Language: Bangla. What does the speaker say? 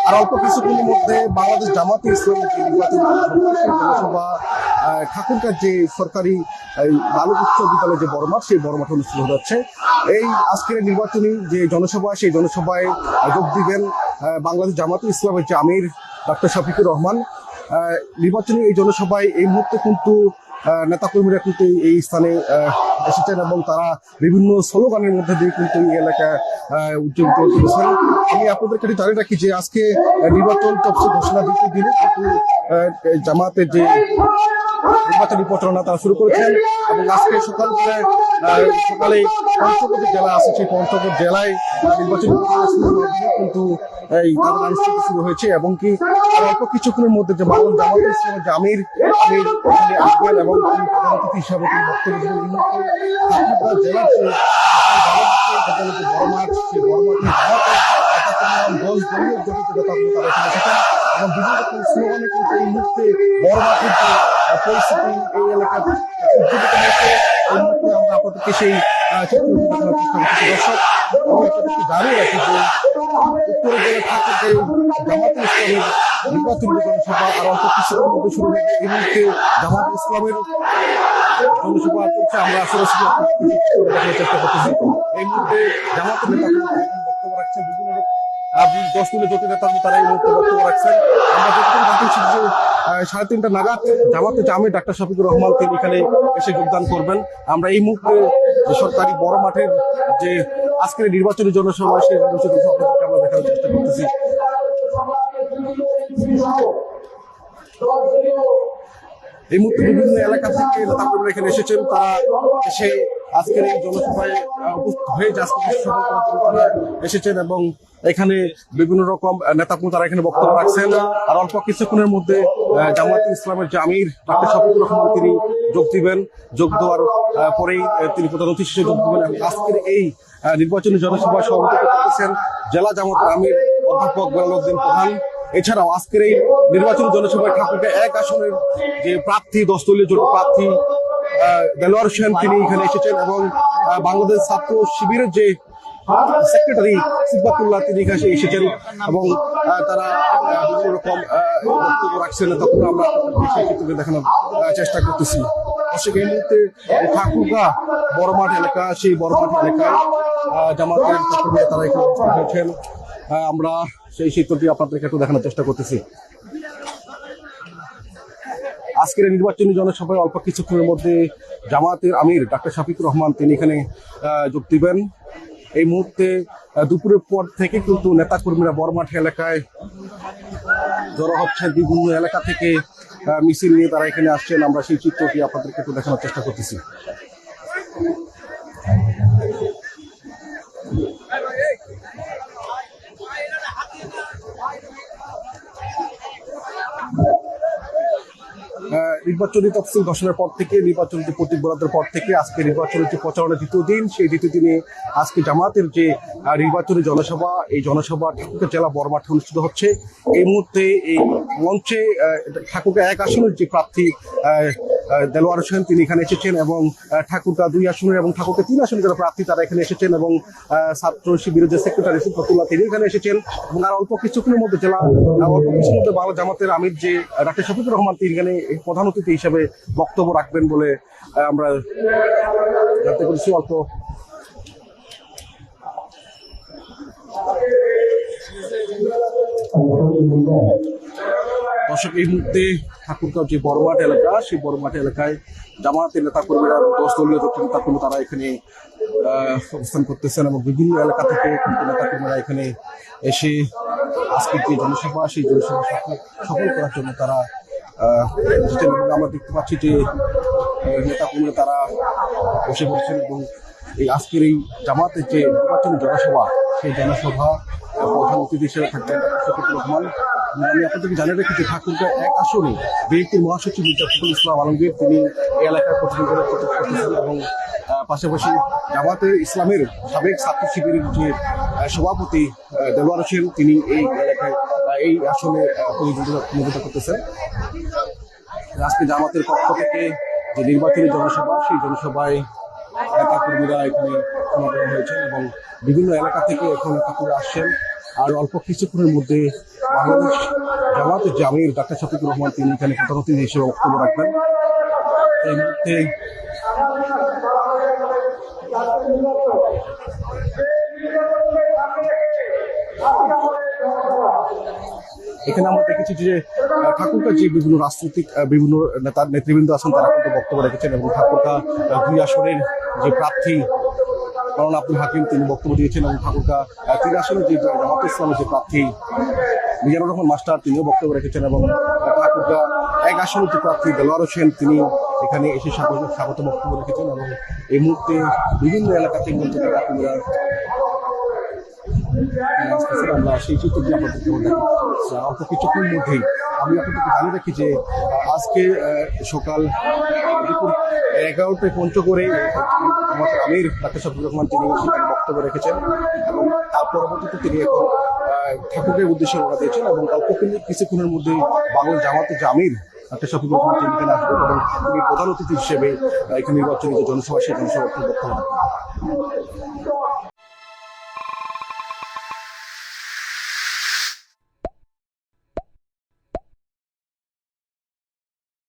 আর অল্প কিছুক্ষণের মধ্যে বাংলাদেশ জামাতে ইসলামের যে নির্বাচন জনসভা ঠাকুরগাঁ যে সরকারি বালক উচ্চ বিদ্যালয়ের যে বড় মাঠ, সেই বড় মাঠে অনুষ্ঠিত হতে যাচ্ছে। এই আজকের নির্বাচনী যে জনসভা, সেই জনসভায় যোগ দিবেন বাংলাদেশ জামাতে ইসলামের যে আমির ডক্টর শফিকুর রহমান। নির্বাচনী এই জনসভায় এই মুহূর্তে কিন্তু নেতাকর্মীরা কিন্তু এই স্থানে এসেছেন এবং তারা বিভিন্ন স্লোগানের মধ্যে দিয়ে কিন্তু এই এলাকায় উজ্জীবিত করেছেন। আমি আপনাদেরকে জানিয়ে রাখি যে আজকে নির্বাচন তফসিল ঘোষণা দিতে দিনে কিন্তু জামাতের যে নির্বাচনী প্রচারণা তারা শুরু করেছেন এবং আজকে সকালে পঞ্চগড় জেলা আছে, সেই পঞ্চগড় জেলায় নির্বাচনী কিন্তু এই তাদের আনুষ্ঠানিক শুরু হয়েছে এবং কি অল্প কিছুক্ষণের মধ্যে যে বাংলাদেশ জামাতে ইসলামের যে আমির আসবেন এবং তিনি প্রধান অতিথি হিসাবে তিনি বক্তব্য দেবেন। এই মুহূর্তে জেলার যে বড় মাঠ, সেই বড় মাঠে এবং বিভিন্ন রকম স্লোগানে কিন্তু এই মুহূর্তে বড় মাঠের যে পরিস্থিতি এই এলাকায় উজ্জীবিত হয়েছে। এই মুহূর্তে আমরা আপনাদেরকে সেই চিত্র দেখানোর চেষ্টা করছি। দর্শক, আমি আপনাদেরকে জানিয়ে রাখি যে উত্তরে জেলা ঠাকুরগাঁও জামাতে ইসলামের নির্বাচনী জনসভা আর অল্প কিছুক্ষণের মধ্যে শুরু হয়েছে। এই মুহূর্তে জামাতে ইসলামের জনসভা চলছে, আমরা সরাসরি দেখানোর চেষ্টা করতেছি। এই মুহূর্তে জামাতের নেতা বক্তব্য রাখছেন, বিভিন্ন রকম 10 দলীয় জোটের নেতা তারা এই মুহূর্তে বক্তব্য রাখছেন। আমরা যতটুকু জানতে যে 3:30 নাগাদ জামাতের আমির ডাক্তার শফিকুর রহমান তিনি এখানে এসে যোগদান করবেন। আমরা এই মুহূর্তে সরকারি বড় মাঠের যে আজকের নির্বাচনী জনসভা, সেই আপনাদেরকে আমরা দেখানোর চেষ্টা করতেছি। এই মুহূর্তে বিভিন্ন এলাকা থেকে নেতাকর্মীরা এখানে এসেছেন, তারা এসে আজকের এই জনসভায় উপস্থিত হয়ে এসেছেন এবং এখানে বিভিন্ন রকম নেতাকর্মী তারা এখানে বক্তব্য রাখছেন। আর অল্প কিছুক্ষণের মধ্যে জামাতে ইসলামের যে আমির ডক্টর শফিকুর রহমান তিনি যোগ দিবেন। যোগ দেওয়ার পরেই তিনি প্রধান অতিথি হিসেবে যোগ দিবেন। আজকের এই নির্বাচনী জনসভায় সভাপতিত্ব করতেছেন জেলা জামাতের আমির অধ্যাপক বেলালউদ্দিন প্রধান। এছাড়াও আজকের এই নির্বাচনী জনসভায় ঠাকুরগাঁ 1 আসনের যে প্রার্থী 10 দলীয় জোট প্রার্থী দেলোয়ার হোসেন তিনি এখানে এসেছেন এবং বাংলাদেশ ছাত্র শিবিরের যে সেক্রেটারি সিফাতুল্লাহ তিনি এখানে এসেছেন এবং তারা বিভিন্ন রকম বক্তব্য রাখছেন। তখন আমরা সেই চিত্রকে দেখানোর চেষ্টা করতেছি। এই মুহূর্তে ঠাকুরগাঁ বড়মাঠ এলাকা, সেই বড়মাঠ এলাকায় জামাতের তারা এখানে হয়েছেন। আমরা সেই চিত্রটি আপনাদেরকে একটু দেখানোর চেষ্টা করতেছি। আজকের নির্বাচনী জনসভায় অল্প কিছুক্ষণের মধ্যে জামাতের আমির ডাক্তার শফিকুর রহমান তিনি এখানে যোগ দিবেন। এই মুহূর্তে দুপুরের পর থেকে কিন্তু নেতাকর্মীরা বড়মাঠ এলাকায় জড়ো হচ্ছেন, বিভিন্ন এলাকা থেকে মিছিল নিয়ে তারা এখানে আসছেন। আমরা সেই চিত্রটি আপনাদেরকে একটু দেখানোর চেষ্টা করতেছি। নির্বাচনী তফসিল ঘোষণার পর থেকে, নির্বাচনী প্রতীক বরাদ্দের পর থেকে আজকে নির্বাচনের যে প্রচারণার দ্বিতীয় দিন, সেই দ্বিতীয় দিনে আজকে জামাতের যে নির্বাচনী জনসভা, এই জনসভা ঠাকুরগাঁ জেলা বড় মাঠে অনুষ্ঠিত হচ্ছে। এই মুহূর্তে এই মঞ্চে ঠাকুরগাঁ 1 আসনের যে প্রার্থী দেলোয়ার হোসেন তিনি এখানে এসেছেন এবং ঠাকুরগাঁ 2 আসনের এবং ঠাকুরগাঁ 3 আসনের যারা প্রার্থী তারা এখানে এসেছেন এবং ছাত্র শিবিরের যে সেক্রেটারি সিফাতুল্লাহ তিনি এখানে এসেছেন এবং আর অল্প কিছুক্ষণের মধ্যে বাংলা জামাতের আমির যে ডাক্তার শফিকুর রহমান তিনি এখানে প্রধান অতিথি হিসেবে বক্তব্য রাখবেন বলে আমরা জানতে পেরেছি। অল্প দর্শক, এই মুহূর্তে ঠাকুরগাঁও যে বড়মাঠ এলাকা, সেই বড়মাঠ এলাকায় জামাতের নেতাকর্মীরা 10 দলীয় জোটের নেতাকর্মী তারা এখানে অবস্থান করতেছেন এবং বিভিন্ন এলাকা থেকে নেতাকর্মীরা এখানে এসে আজকের যে জনসভা, সেই জনসভা সফল করার জন্য তারা আমরা দেখতে পাচ্ছি যে নেতাকর্মীরা তারা বসে পড়ছেন এবং এই আজকের এই জামাতের যে নির্বাচনী জনসভা, সেই জনসভা প্রধান অতিথি হিসেবে থাকবেন শফিকুর রহমান। আমি আপনাদেরকে জানিয়ে রেখেছি ঠাকুরগাঁ 1 আসনে বিএনপির মহাসচিব মির্জা ফখরুল ইসলাম আলমগীর তিনি এই এলাকার প্রতিনিধিত্ব করতেছেন এবং পাশাপাশি জামাতে ইসলামের সাবেক ছাত্র শিবিরের যে সভাপতি দেলোয়ার হোসেন তিনি এই এলাকায় এই আসনে প্রতিনিধিত্ব করতেছেন। আজকে জামাতের পক্ষ থেকে যে নির্বাচনী জনসভা, সেই জনসভায় নেতাকর্মীরা এখানে সমাগম হয়েছেন এবং বিভিন্ন এলাকা থেকে এখন ঠাকুর আসছেন। আর অল্প কিছুক্ষণের মধ্যে বাংলাদেশ জামাতে আমির ডাক্তার শফিকুর রহমান তিনি এখানে প্রধান অতিথি হিসেবে বক্তব্য রাখবেন। এই মুহূর্তে এখানে আমরা দেখেছি যে ঠাকুরকা যে বিভিন্ন রাজনৈতিক বিভিন্ন নেতার নেতৃবৃন্দ আছেন তারা কিন্তু বক্তব্য রেখেছেন এবং ঠাকুরকা 2 আসনের যে প্রার্থী মাওলানা আব্দুল হাকিম তিনি বক্তব্য দিয়েছেন এবং ঠাকুরকা 3 আসনের যে জামাতে ইসলামের যে প্রার্থী মিজানুর রহমান মাস্টার তিনিও বক্তব্য রেখেছেন এবং ঠাকুরকা 1 আসনের যে প্রার্থী দেলোয়ার হোসেন তিনি এখানে এসে স্বাগত বক্তব্য রেখেছেন এবং এই মুহূর্তে বিভিন্ন এলাকাতে কিন্তু ঠাকুররা আমরা সেই চিত্রটি আপনাদেরকে অল্প কিছুক্ষণ মধ্যেই আমি আপনাদেরকে জানিয়ে রাখি যে আজকে সকাল দুপুর 11টায় পঞ্চ করে আমাদের আমির ডাক্তার শফিকুর রহমান তিনি সেখানে বক্তব্য রেখেছেন এবং তার পরবর্তীতে তিনি এখন ঠাকুরের উদ্দেশ্যে রওনা দিয়েছেন এবং অল্প কিছুক্ষণের মধ্যে বাংলাদেশ জামাতে আমির ডাক্তার শফিকুর রহমান তিনি এখানে আসবেন এবং তিনি প্রধান অতিথি হিসেবে এখানে নির্বাচনী যে জনসভা সেই জনসভার বক্তব্য রাখবেন।